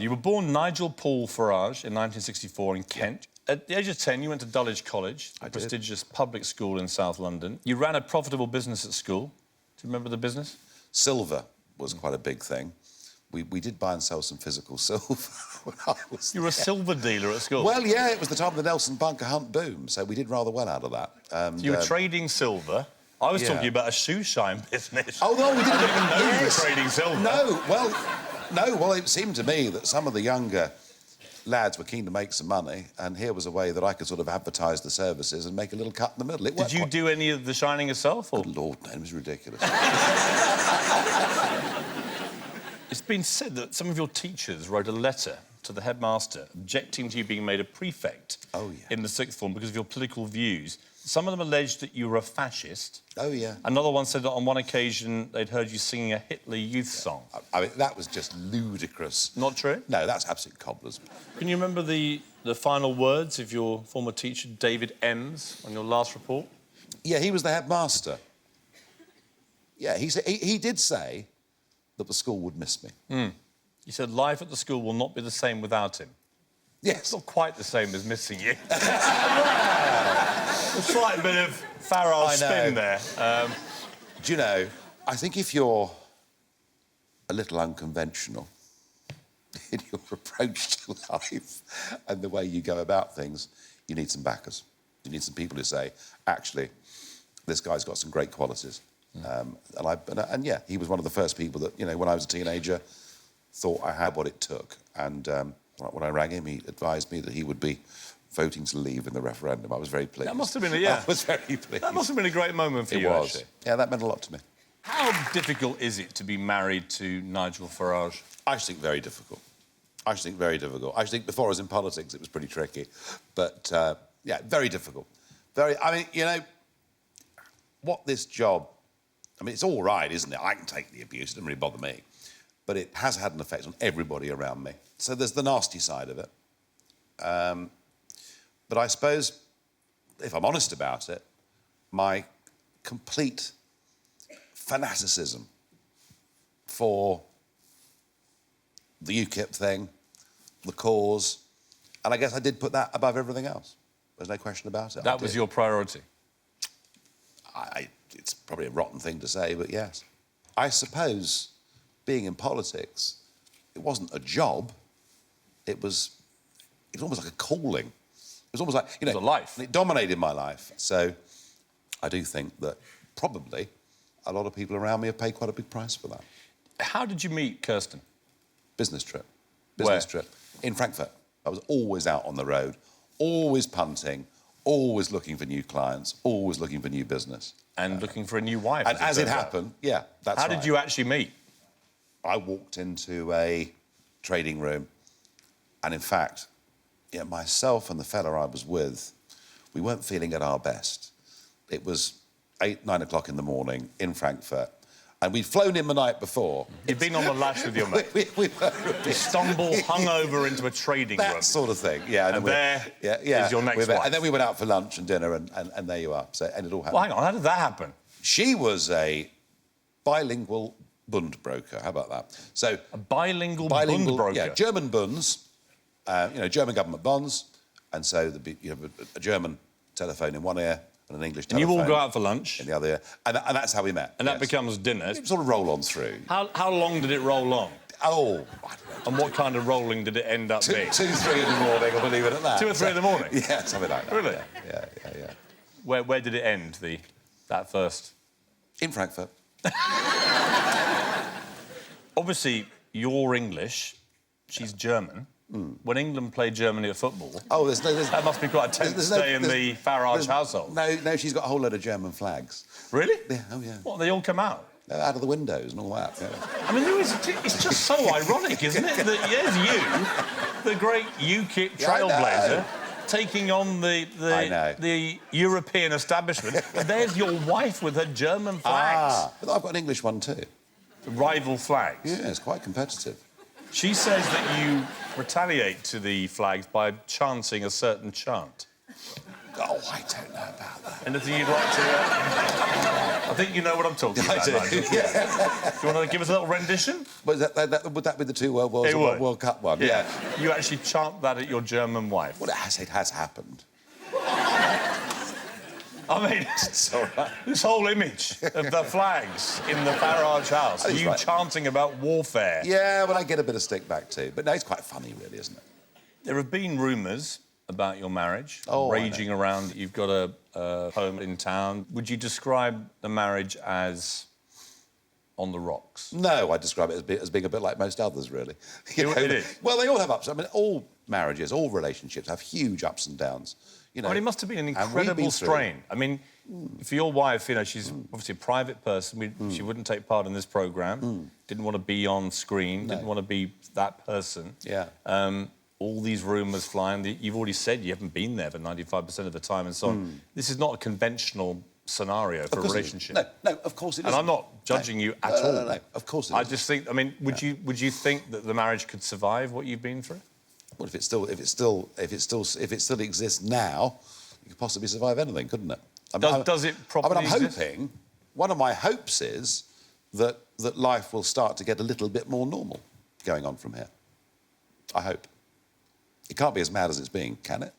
You were born Nigel Paul Farage in 1964 in Kent. At the age of 10, you went to Dulwich College, a prestigious public school in South London. You ran a profitable business at school. Do you remember the business? Silver was quite a big thing. We did buy and sell some physical silver when I was You were a silver dealer at school? Well, yeah, it was the time of the Nelson Bunker Hunt boom, so we did rather well out of that. So you were trading silver. I was talking about a shoe shine business. Oh, no, we didn't even know you were trading silver. No, it seemed to me that some of the younger lads were keen to make some money, and here was a way that I could sort of advertise the services and make a little cut in the middle. Did you do any of the shining yourself? Or? Good Lord, no, it was ridiculous. It's been said that some of your teachers wrote a letter to the headmaster objecting to you being made a prefect in the sixth form because of your political views. Some of them alleged that you were a fascist. Oh, yeah. Another one said that on one occasion they'd heard you singing a Hitler Youth song. I mean, that was just ludicrous. Not true? No, that's absolute cobblers. Can you remember the final words of your former teacher, David Ems, on your last report? Yeah, he was the headmaster. Yeah, he did say that the school would miss me. He said life at the school will not be the same without him. Yes. It's not quite the same as missing you. A slight bit of Farage spin there. Do you know, I think if you're a little unconventional in your approach to life and the way you go about things, you need some backers. You need some people who say, actually, this guy's got some great qualities. And yeah, he was one of the first people that, you know, when I was a teenager, thought I had what it took. And when I rang him, he advised me that he would be voting to leave in the referendum. I was very pleased. That must have been I was very pleased. That must have been a great moment for you, actually. Yeah, that meant a lot to me. How difficult is it to be married to Nigel Farage? I just think very difficult. I just think before I was in politics, it was pretty tricky. But, yeah, very difficult. I mean, you know, what this job... I mean, it's all right, isn't it? I can take the abuse. It doesn't really bother me. But it has had an effect on everybody around me. So there's the nasty side of it. But I suppose, if I'm honest about it, my complete fanaticism for the UKIP thing, the cause, and I guess I did put that above everything else. There's no question about it. That was your priority? It's probably a rotten thing to say, but yes. I suppose being in politics, it wasn't a job. It was almost like a calling. It was almost like, you know... It was a life. It dominated my life. So I do think that probably a lot of people around me have paid quite a big price for that. How did you meet Kirsten? Business trip. Where? Trip. In Frankfurt. I was always out on the road, always punting, always looking for new clients, always looking for new business. And looking for a new wife. And as it happened, yeah, that's How did you actually meet? I walked into a trading room, and in fact, yeah, myself and the fella I was with, we weren't feeling at our best. It was 8, 9 o'clock in the morning in Frankfurt, and we'd flown in the night before. You'd been on the lash with your mate. we were You stumble hungover into a trading room. That sort of thing, yeah. And there is your next wife. And then we went out for lunch and dinner, and there you are. So, and it all happened. Well, hang on, how did that happen? She was a bilingual Bund broker. How about that? So a bilingual Bund broker? Yeah, German Bunds, you know, German government bonds, and so you have a German telephone in one ear and an English telephone... And you all go out for lunch? ...in the other ear, and that's how we met. And that becomes dinner? It sort of roll on through. How long did it roll on? Oh, I don't know. And what kind of rolling did it end up being? 2, 3 in the morning, I'll believe it at that. 2 or 3 in the morning? Yeah, something like that. Really? Yeah. Where did it end, that first? In Frankfurt. Obviously, you're English, she's German. When England played Germany at football... Oh, that must be quite a tense day in the Farage household. No, she's got a whole load of German flags. Really? Yeah, oh, yeah. What, they all come out? Out of the windows and all that, yeah. I mean, it's just so ironic, isn't it? That there's you, the great UKIP trailblazer, taking on the European establishment, and there's your wife with her German flags. But I've got an English one too. The rival flags? Yeah, it's quite competitive. She says that you retaliate to the flags by chanting a certain chant. Oh, Oh, I don't know about that. Anything you'd like to... I think you know what I'm talking about, Nigel. Yeah. Do you want to give us a little rendition? Would that be the two World Wars and World Cup one? Yeah. You actually chant that at your German wife? Well, it has happened. I mean, it's all right. This whole image of the flags in the Farage house, you chanting about warfare. Yeah, well, I get a bit of stick back too. But no, it's quite funny, really, isn't it? There have been rumours about your marriage raging around. You've got a home in town. Would you describe the marriage as on the rocks? No, I describe it as being a bit like most others, really. It is? Well, they all have ups. I mean, all marriages, all relationships have huge ups and downs. You know, it must have been an incredible strain. I mean, for your wife, you know, she's obviously a private person. She wouldn't take part in this programme, didn't want to be on screen, didn't want to be that person. Yeah. All these rumours flying. You've already said you haven't been there for 95% of the time and so on. This is not a conventional scenario for a relationship. No, of course it isn't. And I'm not judging you at all. No, of course it isn't. I just think, I mean, would you think that the marriage could survive what you've been through? Well, if it still exists now, it could possibly survive anything, couldn't it? Does it properly I'm exist? hoping. One of my hopes is that life will start to get a little bit more normal going on from here. I hope. It can't be as mad as it's being, can it?